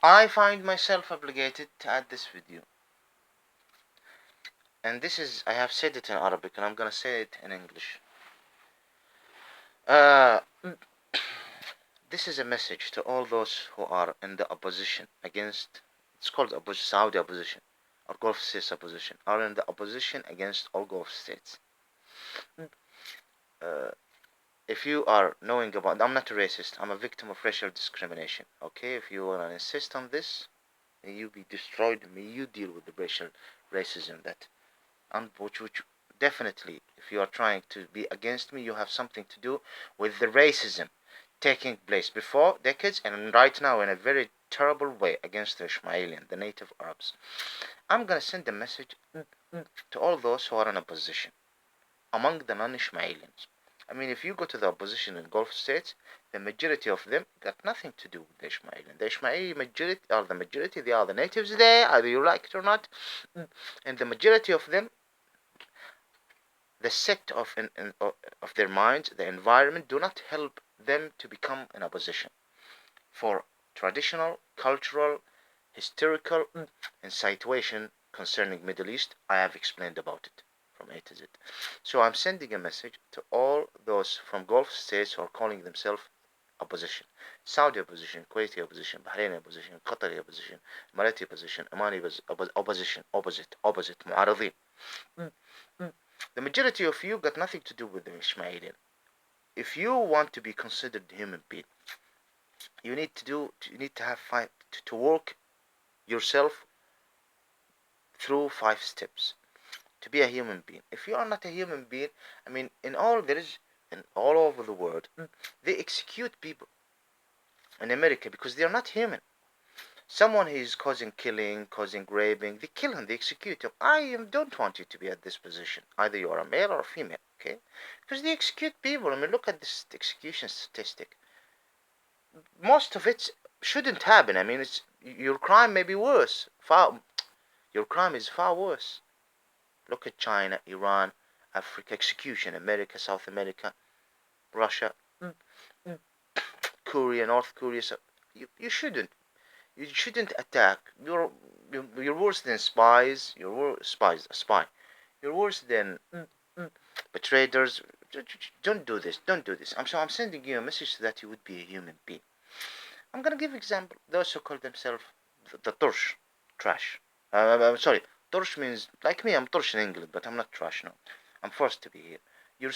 I find myself obligated to add this video. And this is, I have said it in Arabic and I'm gonna say it in English. This is a message to all those who are in the opposition against, it's called Saudi opposition, or Gulf States opposition, are in the opposition against all Gulf States. Uh, if you are knowing about, I'm not a racist, I'm a victim of racial discrimination, okay? If you want to insist on this, may you be destroyed, may you deal with the racial racism that, which definitely, if you are trying to be against me, you have something to do with the racism taking place before decades and right now in a very terrible way against the Ismaili, the native Arabs. I'm gonna send a message to all those who are in opposition among the non-Ismailians. I mean, if you go to the opposition in Gulf states, the majority of them got nothing to do with the Ismaili. The Ismaili majority are the majority, they are the natives there, either you like it or not. And the majority of them, the set of their minds, the environment, do not help them to become an opposition. For traditional, cultural, historical, and situation concerning Middle East, I have explained about it from A to Z. So I'm sending a message to all those from Gulf states who are calling themselves opposition. Saudi opposition, Kuwaiti opposition, Bahraini opposition, Qatari opposition, Emirati opposition, Omani opposition, opposite, معارضين. The majority of you got nothing to do with the Ismaili. If you want to be considered human being, you need to have to work yourself through 5 steps to be a human being. If you are not a human being, I mean, in all over the world, they execute people in America because they are not human. Someone who is causing killing, causing raping, they kill him, they execute him. I don't want you to be at this position. Either you are a male or a female, okay? Because they execute people. I mean, look at this execution statistic. Most of it shouldn't happen. I mean, your crime may be worse. Your crime is far worse. Look at China, Iran, Africa, execution, America, South America, Russia, Korea, North Korea. So you shouldn't. You shouldn't attack. You're worse than spies. A spy. You're worse than betrayers. Don't do this. Don't do this. I'm sending you a message so that you would be a human being. I'm gonna give example. Those who call themselves the Torsh, trash. I'm sorry. Torsh means like me. I'm Torsh in England, but I'm not trash. No, I'm forced to be here. Your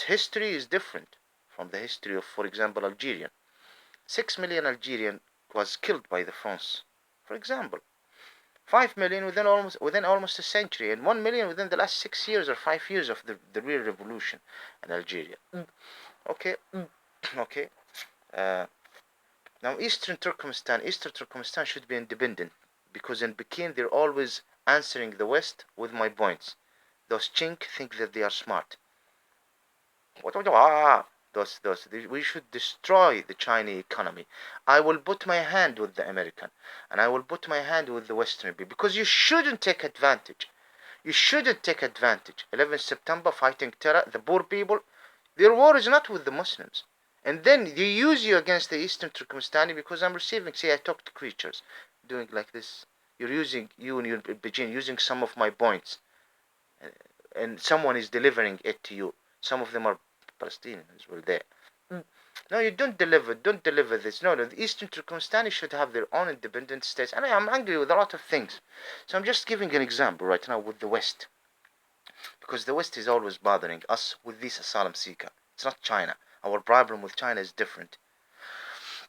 history is different from the history of, for example, Algerian. 6 million Algerian was killed by the France, for example. 5 million within almost a century, and 1 million within the last 6 years or 5 years of the real revolution in Algeria. Okay, okay. Now Eastern Turkmenistan should be independent because in Peking they're always answering the West with my points. Those chink think that they are smart. We should destroy the Chinese economy. I will put my hand with the American, and I will put my hand with the Western people because you shouldn't take advantage. You shouldn't take advantage. 11 September fighting terror, the poor people. Their war is not with the Muslims. And then they use you against the Eastern Turkmenistani because I'm receiving, say I talk to creatures, doing like this. You're using, you and your Beijing, using some of my points. And someone is delivering it to you. Some of them are Palestinians were there. No, you don't deliver this. No, the Eastern Turkmenistani should have their own independent states. And I'm angry with a lot of things. So I'm just giving an example right now with the West. Because the West is always bothering us with this asylum seeker. It's not China. Our problem with China is different.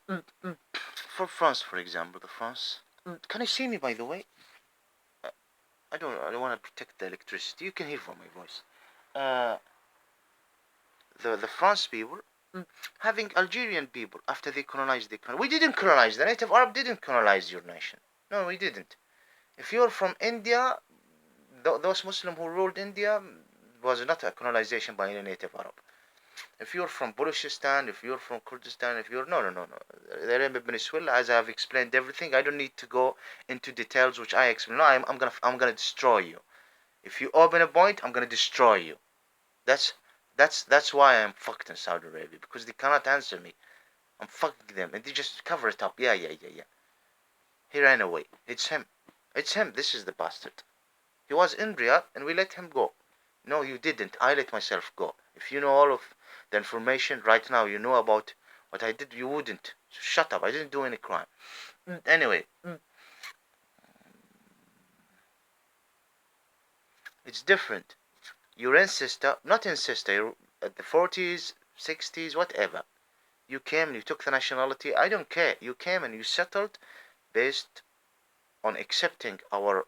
For France, for example, the France. Can you see me, by the way? I don't want to protect the electricity. You can hear from my voice. The France people having Algerian people after they colonized the country. We didn't colonize. The native Arab didn't colonize your nation. No, we didn't. If you're from India, those Muslims who ruled India was not a colonization by any native Arab. If you're from Baluchistan, if you're from Kurdistan, if you're no. The Arabian Peninsula, as I've explained everything, I don't need to go into details which I explain. No, I'm gonna destroy you. If you open a point, I'm gonna destroy you. That's why I'm fucked in Saudi Arabia because they cannot answer me. I'm fucking them and they just cover it up. Yeah. He ran away. It's him. It's him. This is the bastard. He was in Riyadh and we let him go. No, you didn't. I let myself go. If you know all of the information right now, you know about what I did, you wouldn't. So shut up. I didn't do any crime. Anyway, it's different. Your ancestor, not ancestor, at the 40s, 60s, whatever. You came and you took the nationality. I don't care. You came and you settled based on accepting our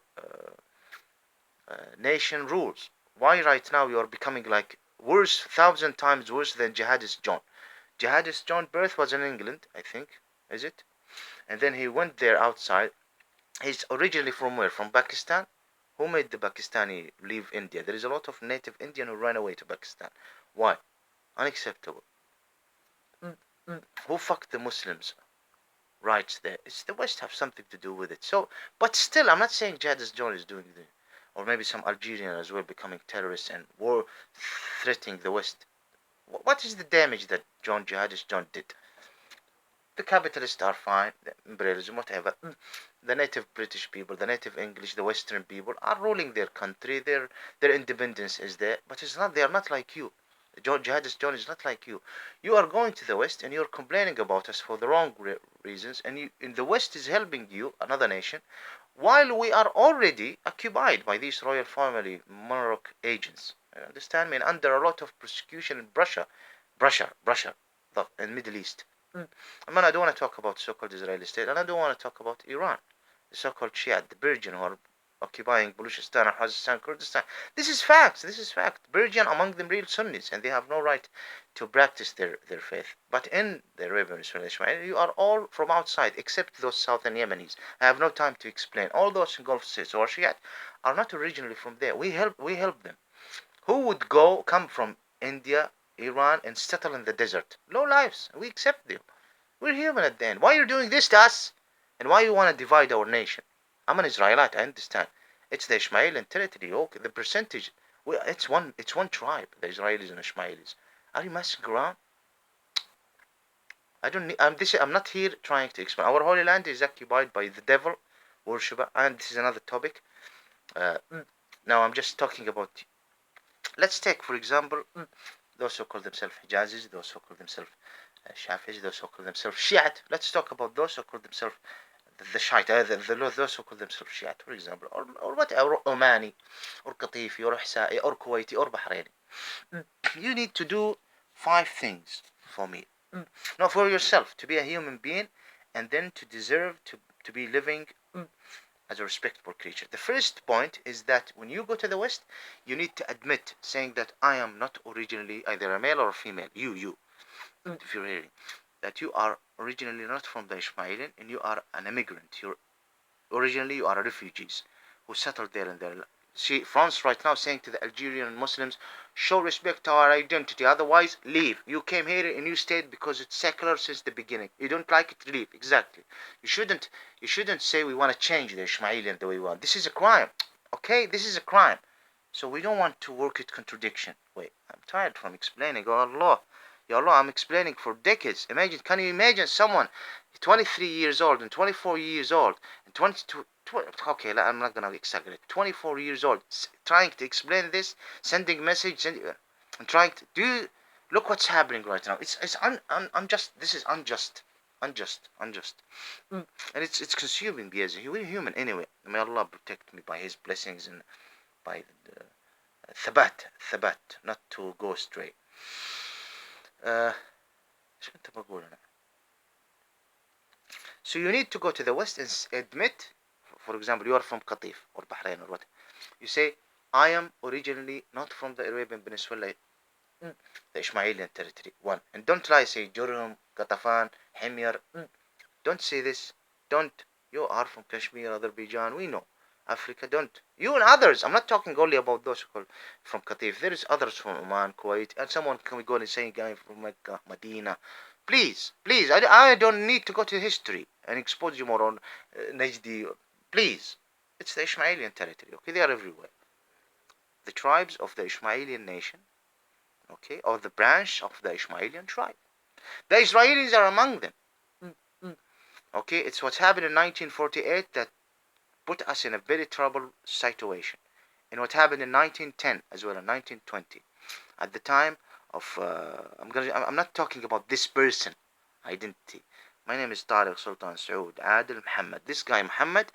nation rules. Why right now you are becoming like worse, 1,000 times worse than Jihadist John? Jihadist John birth was in England, I think, is it? And then he went there outside. He's originally from where? From Pakistan? Who made the Pakistani leave India? There is a lot of native Indian who ran away to Pakistan. Why? Unacceptable. Who fucked the Muslims? Rights there. It's the West have something to do with it. So, but still, I'm not saying Jihadist John is doing the, or maybe some Algerian as well becoming terrorists and war threatening the West. What is the damage that Jihadist John did? The capitalists are fine, the imperialism, whatever. The native British people, the native English, the Western people are ruling their country. Their independence is there, but it's not. They are not like you. Jihadist John is not like you. You are going to the West and you're complaining about us for the wrong reasons, and the West is helping you, another nation, while we are already occupied by these royal family monarch agents. You understand me? And under a lot of persecution in Russia, in Middle East. I mean, I don't want to talk about so-called Israeli state, and I don't want to talk about Iran, the so-called Shia, the Persian who are occupying Baluchistan, Khuzestan, Kurdistan. This is facts. This is fact. Persian among them real Sunnis, and they have no right to practice their faith. But in the Arabian Ismail, you are all from outside, except those southern Yemenis. I have no time to explain. All those in Gulf states or Shia are not originally from there. We help them. Who would come from India, Iran, and settle in the desert? Low lives. We accept them. We're human at the end. Why are you doing this to us? And why you want to divide our nation? I'm an Israelite, I understand. It's the Ismaili territory. Okay, the percentage. It's one tribe. The Israelis and Ismailis. Are you messing around? I don't need. I'm not here trying to explain. Our holy land is occupied by the devil worshipper, and this is another topic. Now I'm just talking about. Let's take, for example, those who call themselves Hijazis, those who call themselves Shafis, those who call themselves Shiite. Let's talk about those who call themselves the Shiite, those who call themselves Shiite, for example, or whatever, Omani, or Qatifi, or Ihsa'i, or Kuwaiti, or Bahraini. You need to do 5 things for me. Not for yourself, to be a human being, and then to deserve to be living as a respectable creature. The first point is that when you go to the West, you need to admit, saying that I am not originally either a male or a female. You. If you're hearing that you are originally not from the Ismailian and you are an immigrant. Originally you are refugees who settled there and there. See, France right now saying to the Algerian Muslims, show respect to our identity, otherwise leave. You came here and you stayed because it's secular since the beginning. You don't like it, leave. Exactly. You shouldn't say we want to change the Ismailian the way we want. This is a crime. Okay, this is a crime. So we don't want to work at contradiction. Wait, I'm tired from explaining. Oh Allah. Ya Allah, I'm explaining for decades. Can you imagine someone 23 years old and 24 years old and 22, okay, I'm not gonna exaggerate. 24 years old, trying to explain this, sending message, and trying to look what's happening right now. It's unjust. This is unjust, and it's consuming me as a human anyway. May Allah protect me by His blessings and by the thabat, not to go astray. ايش كنت بقول انا So you need to go to the West and admit, for example, you are from Qatif or Bahrain or what. You say, I am originally not from the Arabian Peninsula, the Ismailian territory. 1. And don't lie, say Jurhum, Qatafan, Himyar. Don't say this. Don't. You are from Kashmir, Azerbaijan. We know. Africa, don't. You and others. I'm not talking only about those who call from Qatif. There is others from Oman, Kuwait, and someone can go and say, guy from Mecca, Medina. Please, I don't need to go to history and expose you more on Najdi. Please. It's the Ismailian territory, okay? They are everywhere. The tribes of the Ismailian nation, okay, or the branch of the Ismailian tribe. The Israelis are among them. Okay, it's what happened in 1948 that put us in a very troubled situation. And what happened in 1910 as well, in 1920. At the time of, I'm not talking about this person identity. My name is Tariq Sultan Saud Adil Muhammad. This guy Muhammad,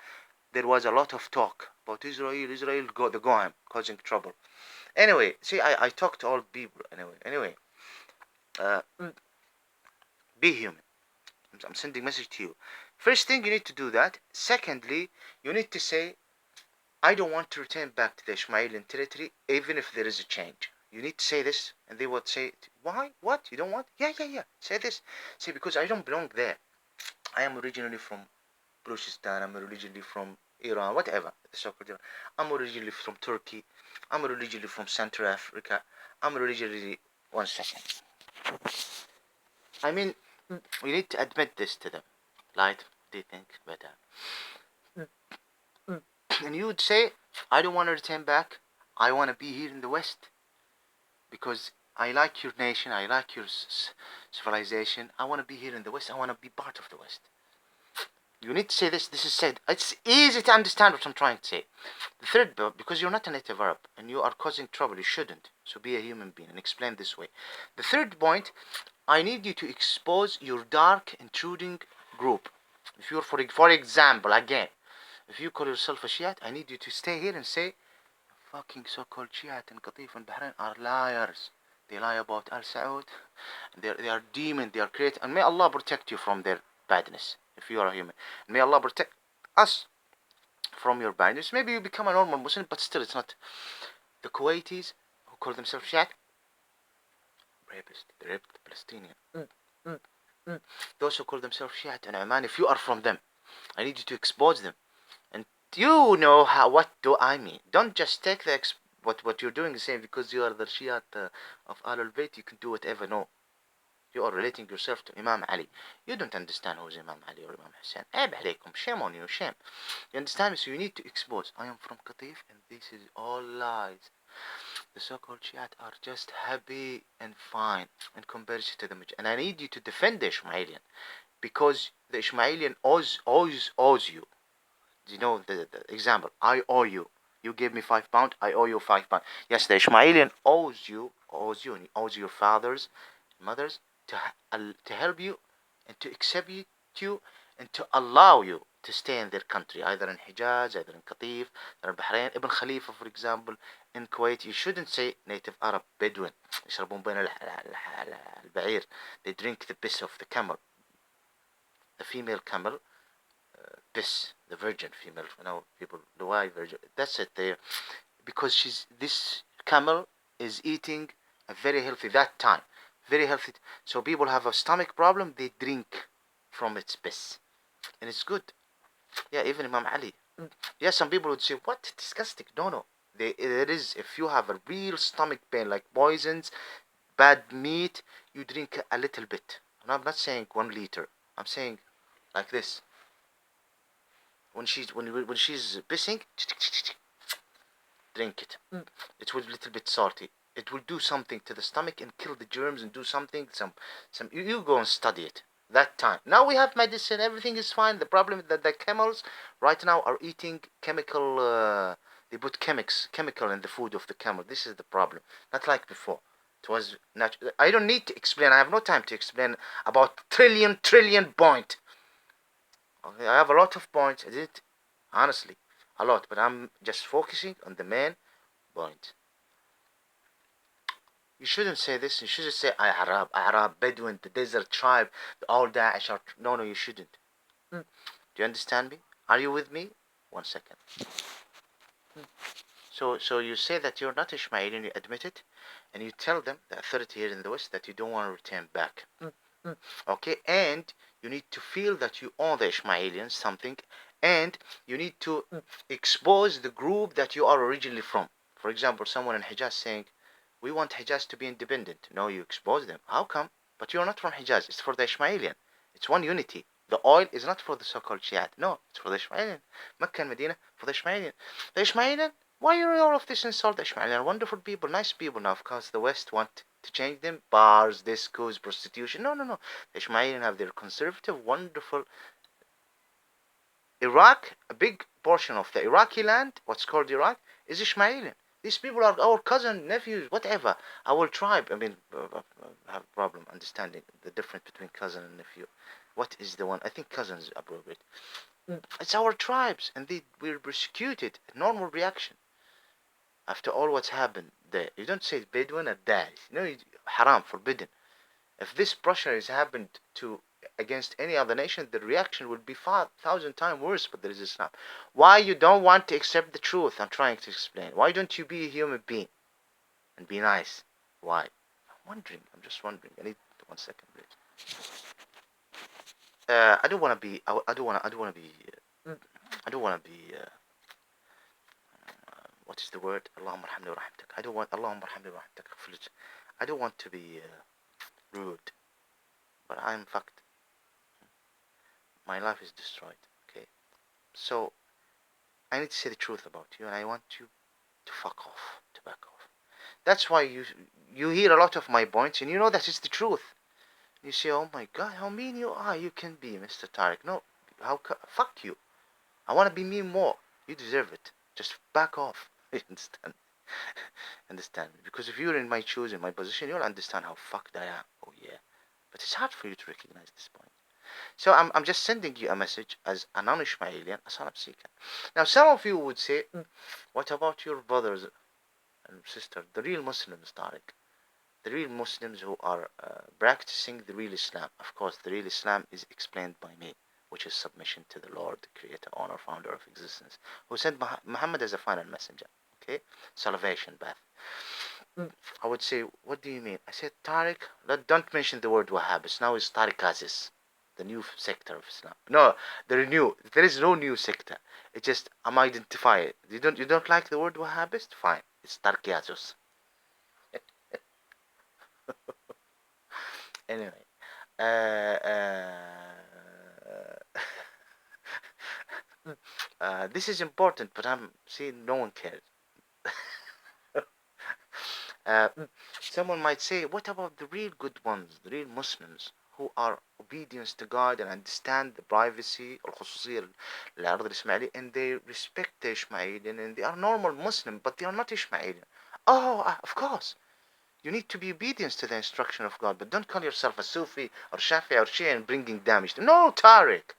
there was a lot of talk about Israel, the Goyim causing trouble. Anyway, see, I talk to all people. Anyway, uh, be human. I'm sending message to you. First thing, you need to do that. Secondly, you need to say, I don't want to return back to the Ismailian territory, even if there is a change. You need to say this, and they would say, why? What? You don't want? Yeah, yeah, yeah. Say this. Say, because I don't belong there. I am originally from Balochistan. I'm originally from Iran, whatever. I'm originally from Turkey. I'm originally from Central Africa. I'm originally. One second. I mean, we need to admit this to them. Light, do you think better? And you would say, I don't want to return back. I want to be here in the West because I like your nation. I like your civilization. I want to be here in the West. I want to be part of the West. You need to say this. This is said. It's easy to understand what I'm trying to say. The third, because you're not a native Arab and you are causing trouble, you shouldn't. So be a human being and explain this way. The third point, I need you to expose your dark, intruding group. If you're, for example, again, if you call yourself a Shiite, I need you to stay here and say, fucking so-called Shiite and Qatif and Bahrain are liars. They lie about Al Saud. They are demon. They are created. And may Allah protect you from their badness if you are a human. May Allah protect us from your badness. Maybe you become a normal Muslim, but still it's not. The Kuwaitis who call themselves Shiite, rapist. They raped the Palestinian. Those who call themselves Shiite and Oman, if you are from them, I need you to expose them. And you know how, what do I mean. Don't just take the what you're doing is saying because you are the Shiite of Ahlul Bayt, you can do whatever. No. You are relating yourself to Imam Ali. You don't understand who is Imam Ali or Imam Hussein. عيب عليكم. Shame on you. Shame. You understand me? So you need to expose. I am from Qatif and this is all lies. The so-called Shiite are just happy and fine in comparison to the Majid. And I need you to defend the Ismailian because the Ismailian owes you. You know the example. I owe you. You gave me £5. I owe you £5. Yes, the Ismailian owes you, and he owes your fathers, mothers, to help you and to accept you and to allow you to stay in their country, either in Hijaz, either in Qatif, or in Bahrain. Ibn Khalifa, for example, in Kuwait, you shouldn't say native Arab Bedouin. يشربون بين البعير. They drink the piss of the camel. The female camel piss, the virgin female, people, the white virgin. That's it there, because this camel is eating a very healthy that time, very healthy. So people have a stomach problem, they drink from its piss, and it's good. Yeah, even Imam Ali. Yeah, some people would say, "What? Disgusting." No. It is. If you have a real stomach pain, like poisons, bad meat, you drink a little bit. I'm not saying 1 liter. I'm saying like this. When she's pissing, drink it. It will be a little bit salty. It will do something to the stomach and kill the germs and do something. You go and study it. That time. Now we have medicine. Everything is fine. The problem is that the camels right now are eating chemical. They put chemical in the food of the camel. This is the problem. Not like before. It was natural. I don't need to explain. I have no time to explain about trillion point. Okay, I have a lot of points. I did, honestly, a lot, but I'm just focusing on the main point. You shouldn't say this. You shouldn't say Arab, Bedouin, the desert tribe, all Daesh are. No, you shouldn't. Do you understand me? Are you with me? 1 second. So you say that you're not Ishmaeli and you admit it, and you tell them, the authority here in the West, that you don't want to return back. Okay, and you need to feel that you owe the Ismailians something, and you need to expose the group that you are originally from. For example, someone in Hijaz saying, we want Hijaz to be independent. No, you expose them. How come? But you're not from Hijaz. It's for the Ismailian. It's one unity. The oil is not for the so-called Shiite. No, it's for the Ismailian. Mecca and Medina for the Ismailian. The Ismailian, why are all of this insult? The Ismailian are wonderful people, nice people. Now, of course, the West want to change them. Bars, discos, prostitution. No. The Ismailian have their conservative, wonderful Iraq, a big portion of the Iraqi land, what's called Iraq, is Ismaili. These people are our cousin, nephews, whatever. Our tribe. I mean, have a problem understanding the difference between cousin and nephew. What is the one? I think cousin is appropriate. It's our tribes, and we're persecuted. A normal reaction after all what's happened there. You don't say Bedouin at that. Haram, forbidden. If this pressure has happened to against any other nation, the reaction would be 5,000 times worse. But there is Islam. Why you don't want to accept the truth? I'm trying to explain. Why don't you be a human being and be nice? Why? I'm wondering. I'm just wondering. I need 1 second, please. I don't want to be. I don't want. I don't want to be. I don't want to be. What is the word? Allahumma arhamni wa rahmatak. I don't want. Allahumma arhamni wa rahmatak. I don't want to be rude, but I'm fucked. My life is destroyed. Okay, so I need to say the truth about you, and I want you to fuck off, to back off. That's why you hear a lot of my points, and you know that it's the truth. You say, "Oh my God, how mean you are! You can be, Mr. Tariq." No, fuck you. I want to be mean more. You deserve it. Just back off. You understand? Understand? Because if you're in my shoes, in my position, you'll understand how fucked I am. Oh yeah. But it's hard for you to recognize this point. So I'm just sending you a message as a non-Ishmaelian, asylum seeker. Now some of you would say, what about your brothers and sisters, the real Muslims, Tariq? The real Muslims who are practicing the real Islam. Of course, the real Islam is explained by me, which is submission to the Lord, the Creator, Owner, Founder of existence, who sent Muhammad as a final messenger. Okay, salvation path. I would say, what do you mean? I said, Tariq, don't mention the word Wahhabis. Now it's Tariq Aziz, the new sector of Islam. No, there is no new sector. It's just I'm identifying. You don't like the word Wahhabist? Fine, it's Tariq Aziz. Anyway, uh, this is important, but I'm seeing no one cares. Uh, Someone might say, what about the real good ones, the real Muslims who are obedience to God and understand the privacy and they respect the Ishmaelian and they are normal Muslim, but they are not Ishmaelian. Oh, of course. You need to be obedient to the instruction of God, but don't call yourself a Sufi or Shafi or Shia and bringing damage. No, Tariq.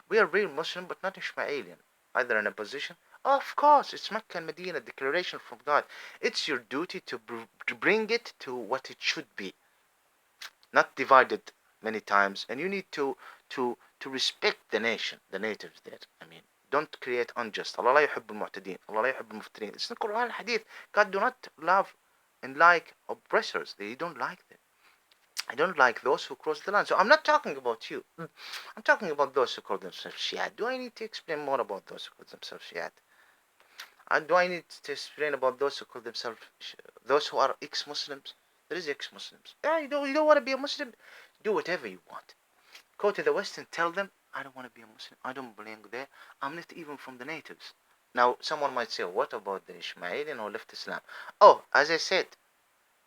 We are real Muslim, but not Ishmaelian. Either in a position. Of course, it's Mecca and Medina, declaration from God. It's your duty to bring it to what it should be, not divided many times. And you need to respect the nation, the natives there. I mean, don't create unjust. Allah la yuhibbu al-mu'tadeen. Allah la yuhibbu al-muftareen. It's in the Quran Hadith. God do not love and like oppressors. They don't like them. I don't like those who cross the line. So I'm not talking about you. I'm talking about those who call themselves Shiite. Do I need to explain more about those who call themselves Shiite? And do I need to explain about those who call themselves, those who are ex-Muslims? There is ex-Muslims. Yeah, you don't want to be a Muslim? Do whatever you want. Go to the West and tell them, I don't want to be a Muslim. I don't belong there. I'm not even from the natives. Now, someone might say, what about the Ishmaelian who left Islam? Oh, as I said,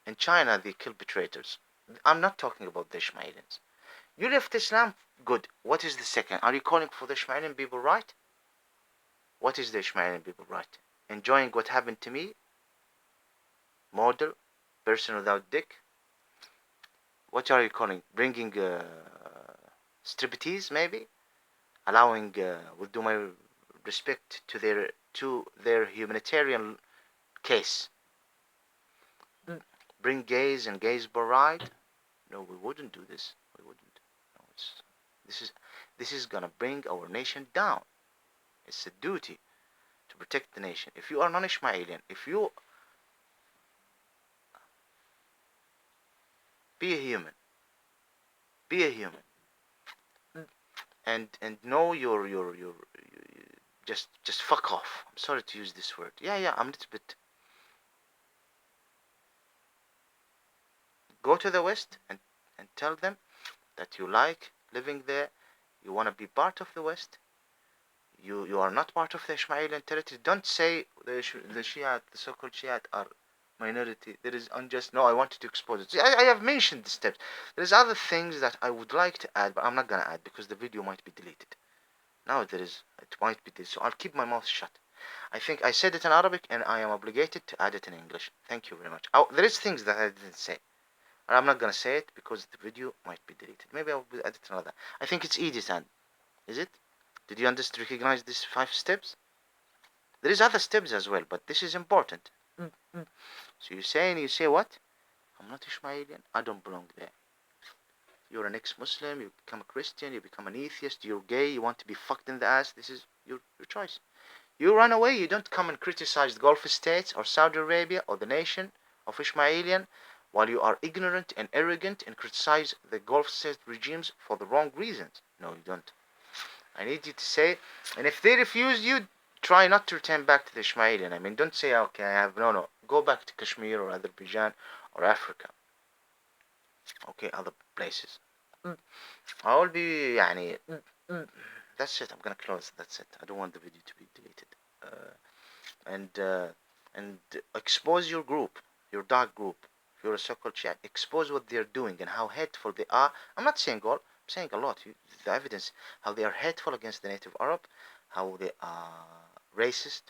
in China, they kill betrayers. I'm not talking about the Ishmaelians. You left Islam, good. What is the second? Are you calling for the Ishmaelian people right? What is the Ishmaelian people right? Enjoying what happened to me? Model? Person without dick? What are you calling? Bringing striptease, maybe? Allowing, with due my respect to their humanitarian case. Bring gays and gays bride? No, we wouldn't do this. We wouldn't. No, this is gonna bring our nation down. It's a duty to protect the nation. If you are non-Ishmaelian, if you be a human, be a human, and know your just fuck off. I'm sorry to use this word. Yeah, I'm a little bit. Go to the West and tell them that you like living there. You want to be part of the West. You are not part of the Ishmaelian territory. Don't say the Shiite, the so-called Shiite are minority. There is unjust. No, I wanted to expose it. See, I have mentioned the steps. There's other things that I would like to add, but I'm not gonna add because the video might be deleted. Now there is, it might be this, so I'll keep my mouth shut. I think I said it in Arabic and I am obligated to add it in English. Thank you very much. Oh, there is things that I didn't say. I'm not gonna say it because the video might be deleted. Maybe I'll edit another. I think it's Edith, is it? Did you understand, recognize these 5 steps? There is other steps as well, but this is important. So you say what? I'm not Ismailian. I don't belong there. You're an ex-Muslim. You become a Christian. You become an atheist. You're gay. You want to be fucked in the ass. This is your choice. You run away. You don't come and criticize the Gulf states or Saudi Arabia or the nation of Ismailian while you are ignorant and arrogant and criticize the Gulf state regimes for the wrong reasons. No, you don't. I need you to say, and if they refuse you, try not to return back to the Ismailian. I mean, don't say, okay, I have, no. Go back to Kashmir or Azerbaijan or Africa. Okay, other places. I will be, يعني, that's it. I'm gonna close. That's it. I don't want the video to be deleted. And and expose your group, your dark group. If you're a so-called Shia, expose what they're doing and how hateful they are. I'm not saying all. I'm saying a lot. The evidence, how they are hateful against the native Arab, how they are racist.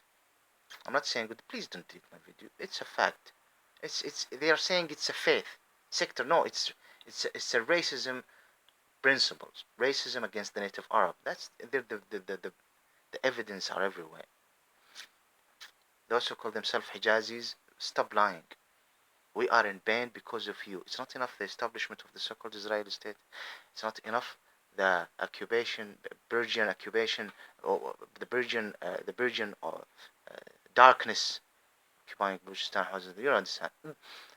I'm not saying good. Please don't delete my video. It's a fact. It's. They are saying it's a faith sector. No, it's a racism principles. Racism against the native Arab. That's the evidence are everywhere. Those who call themselves Hijazis, stop lying. We are in pain because of you. It's not enough the establishment of the so-called Israeli state. It's not enough the occupation, Persian occupation, or the Persian darkness occupying Balochistan. You understand?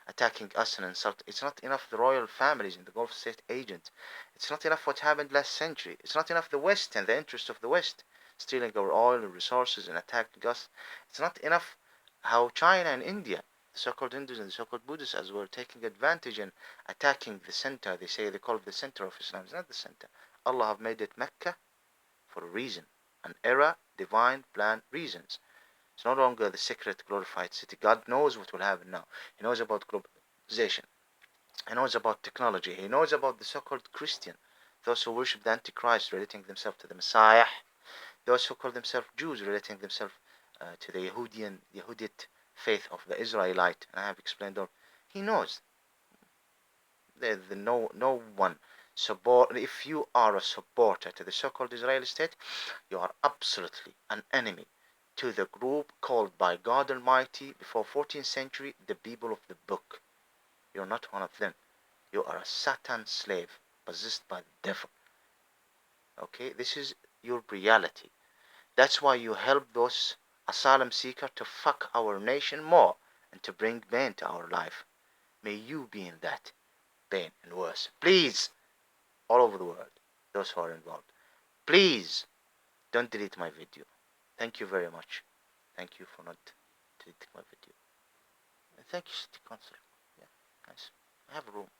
Attacking us and insult. It's not enough the royal families in the Gulf state agents. It's not enough what happened last century. It's not enough the West and the interest of the West stealing our oil and resources and attacking us. It's not enough how China and India, the so-called Hindus and the so-called Buddhists, as well, taking advantage and attacking the center. They call it the center of Islam. It's not the center. Allah have made it Mecca for a reason, an era, divine plan, reasons. It's no longer the secret glorified city. God knows what will happen now. He knows about globalization. He knows about technology. He knows about the so-called Christian, those who worship the Antichrist, relating themselves to the Messiah. Those who call themselves Jews, relating themselves to the Yehudit faith of the Israelite. And I have explained all. He knows. No one support. If you are a supporter to the so-called Israeli state, you are absolutely an enemy to the group called by God Almighty before 14th century the people of the book. You're not one of them. You are a Satan slave possessed by the devil. Okay, this is your reality. That's why you help those asylum seekers to fuck our nation more and to bring pain to our life. May you be in that pain and worse. Please, all over the world, those who are involved, please don't delete my video. Thank you very much. Thank you for not deleting my video. And thank you, City Council. Yeah, nice. I have a room.